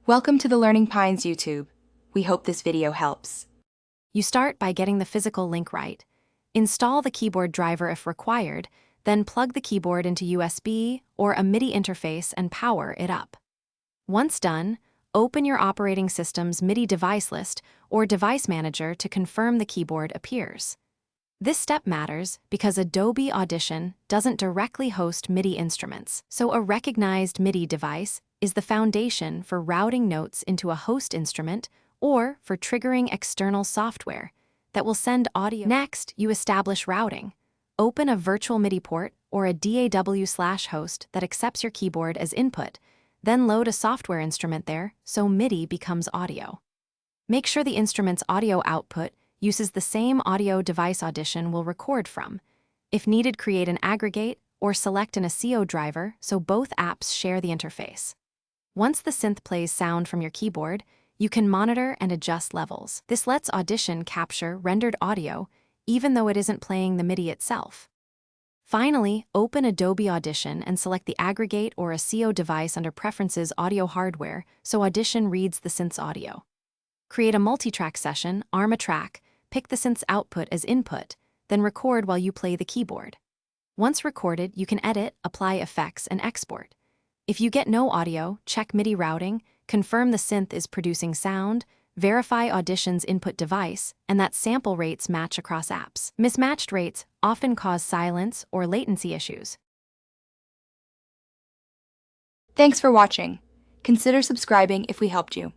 Welcome to the Learning Pines YouTube. We hope this video helps. You start by getting the physical link right. Install the keyboard driver if required, then plug the keyboard into USB or a Midi interface and power it up. Once done, open your operating system's Midi device list or device manager to confirm the keyboard appears. This step matters because Adobe Audition doesn't directly host Midi instruments, so a recognized Midi device is the foundation for routing notes into a host instrument or for triggering external software that will send audio. Next, you establish routing. Open a virtual Midi port or a DAW/host that accepts your keyboard as input, then load a software instrument there so Midi becomes audio. Make sure the instrument's audio output uses the same audio device Audition will record from. If needed, create an aggregate or select an ASIO driver so both apps share the interface. Once the synth plays sound from your keyboard, you can monitor and adjust levels. This lets Audition capture rendered audio even though it isn't playing the Midi itself. Finally, open Adobe Audition and select the aggregate or ASIO device under Preferences Audio Hardware so Audition reads the synth's audio. Create a multi-track session, arm a track, pick the synth's output as input, then record while you play the keyboard. Once recorded, you can edit, apply effects, and export. If you get no audio, check Midi routing, confirm the synth is producing sound, verify Audition's input device, and that sample rates match across apps. Mismatched rates often cause silence or latency issues. Thanks for watching. Consider subscribing if we helped you.